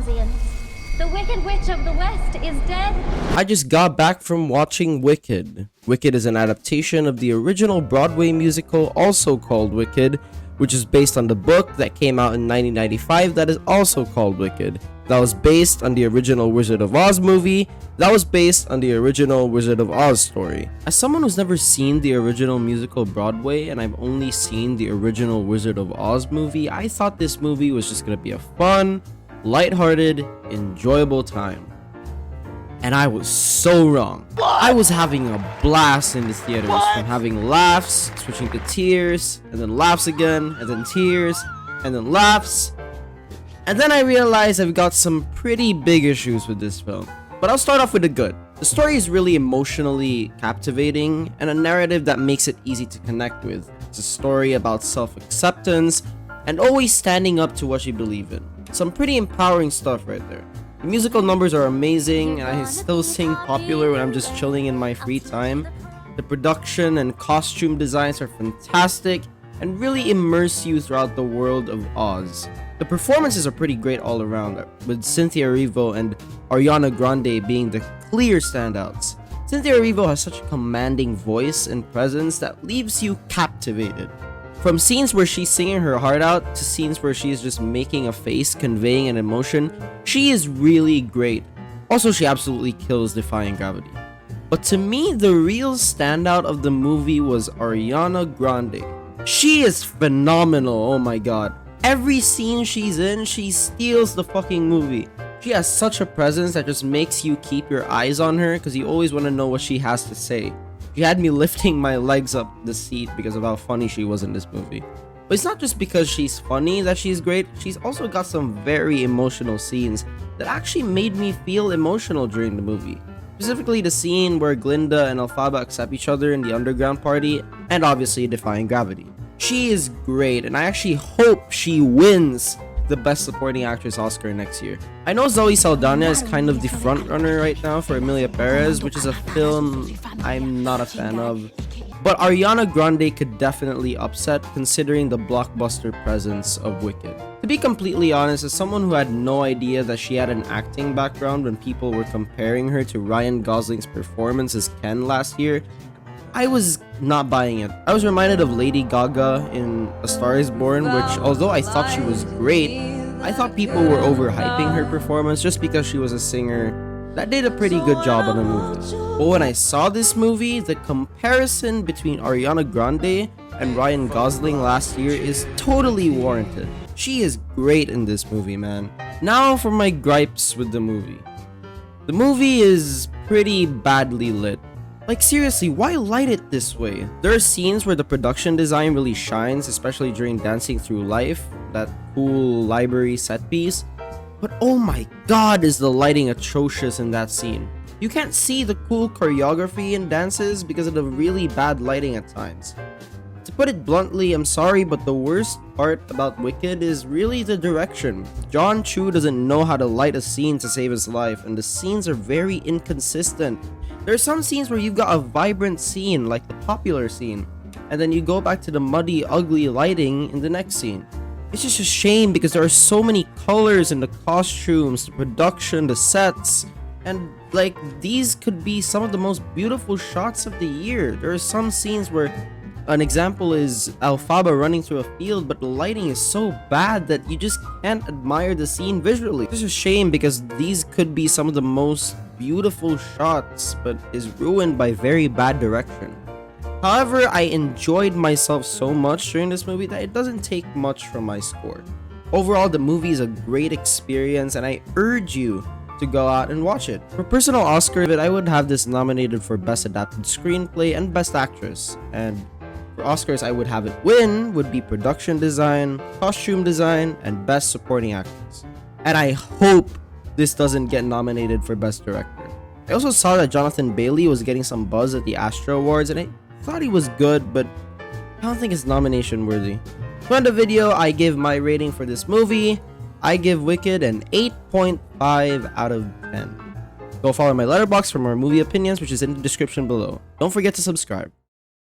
Ozians. The Wicked Witch of the West is dead. I just got back from watching Wicked. Wicked is an adaptation of the original Broadway musical, also called Wicked, which is based on the book that came out in 1995 that is also called Wicked. That was based on the original Wizard of Oz movie, that was based on the original Wizard of Oz story. As someone who's never seen the original musical Broadway and I've only seen the original Wizard of Oz movie, I thought this movie was just gonna be a fun, lighthearted, enjoyable time. And I was so wrong. I was having a blast in the theaters, from having laughs, switching to tears, and then laughs again, and then tears, and then laughs. And then I realized I've got some pretty big issues with this film. But I'll start off with the good. The story is really emotionally captivating and a narrative that makes it easy to connect with. It's a story about self-acceptance and always standing up to what you believe in. Some pretty empowering stuff right there. The musical numbers are amazing and I still sing Popular when I'm just chilling in my free time. The production and costume designs are fantastic and really immerse you throughout the world of Oz. The performances are pretty great all around, with Cynthia Erivo and Ariana Grande being the clear standouts. Cynthia Erivo has such a commanding voice and presence that leaves you captivated. From scenes where she's singing her heart out to scenes where she's just making a face conveying an emotion, she is really great. Also, she absolutely kills Defying Gravity. But to me, the real standout of the movie was Ariana Grande. She is phenomenal, oh my god. Every scene she's in, she steals the fucking movie. She has such a presence that just makes you keep your eyes on her because you always want to know what she has to say. She had me lifting my legs up the seat because of how funny she was in this movie. But it's not just because she's funny that she's great, she's also got some very emotional scenes that actually made me feel emotional during the movie. Specifically the scene where Glinda and Elphaba accept each other in the underground party, and obviously Defying Gravity. She is great, and I actually hope she wins the Best Supporting Actress Oscar next year. I know Zoe Saldana is kind of the frontrunner right now for Emilia Perez, which is a film I'm not a fan of. But Ariana Grande could definitely upset considering the blockbuster presence of Wicked. To be completely honest, as someone who had no idea that she had an acting background when people were comparing her to Ryan Gosling's performance as Ken last year, I was not buying it. I was reminded of Lady Gaga in A Star Is Born, which although I thought she was great, I thought people were overhyping her performance just because she was a singer that did a pretty good job on the movie. But when I saw this movie, the comparison between Ariana Grande and Ryan Gosling last year is totally warranted. She is great in this movie, man. Now for my gripes with the movie. The movie is pretty badly lit. Like seriously, why light it this way? There are scenes where the production design really shines, especially during Dancing Through Life, that cool library set piece. But oh my god, is the lighting atrocious in that scene. You can't see the cool choreography in dances because of the really bad lighting at times. To put it bluntly, I'm sorry, but the worst part about Wicked is really the direction. John Chu doesn't know how to light a scene to save his life, and the scenes are very inconsistent. There are some scenes where you've got a vibrant scene, like the Popular scene, and then you go back to the muddy, ugly lighting in the next scene. It's just a shame because there are so many colors in the costumes, the production, the sets, and like these could be some of the most beautiful shots of the year. There are some scenes where an example is Elphaba running through a field, but the lighting is so bad that you just can't admire the scene visually. It's just a shame because these could be some of the most beautiful shots, but is ruined by very bad direction. However, I enjoyed myself so much during this movie that it doesn't take much from my score. Overall, the movie is a great experience and I urge you to go out and watch it. For personal Oscar, I would have this nominated for Best Adapted Screenplay and Best Actress. And for Oscars, I would have it win would be Production Design, Costume Design, and Best Supporting Actress. And I hope this doesn't get nominated for Best Director. I also saw that Jonathan Bailey was getting some buzz at the Astro Awards and I thought he was good, but I don't think it's nomination worthy. So in the video, I give my rating for this movie. I give Wicked an 8.5 out of 10. Go follow my Letterboxd for more movie opinions, which is in the description below. Don't forget to subscribe.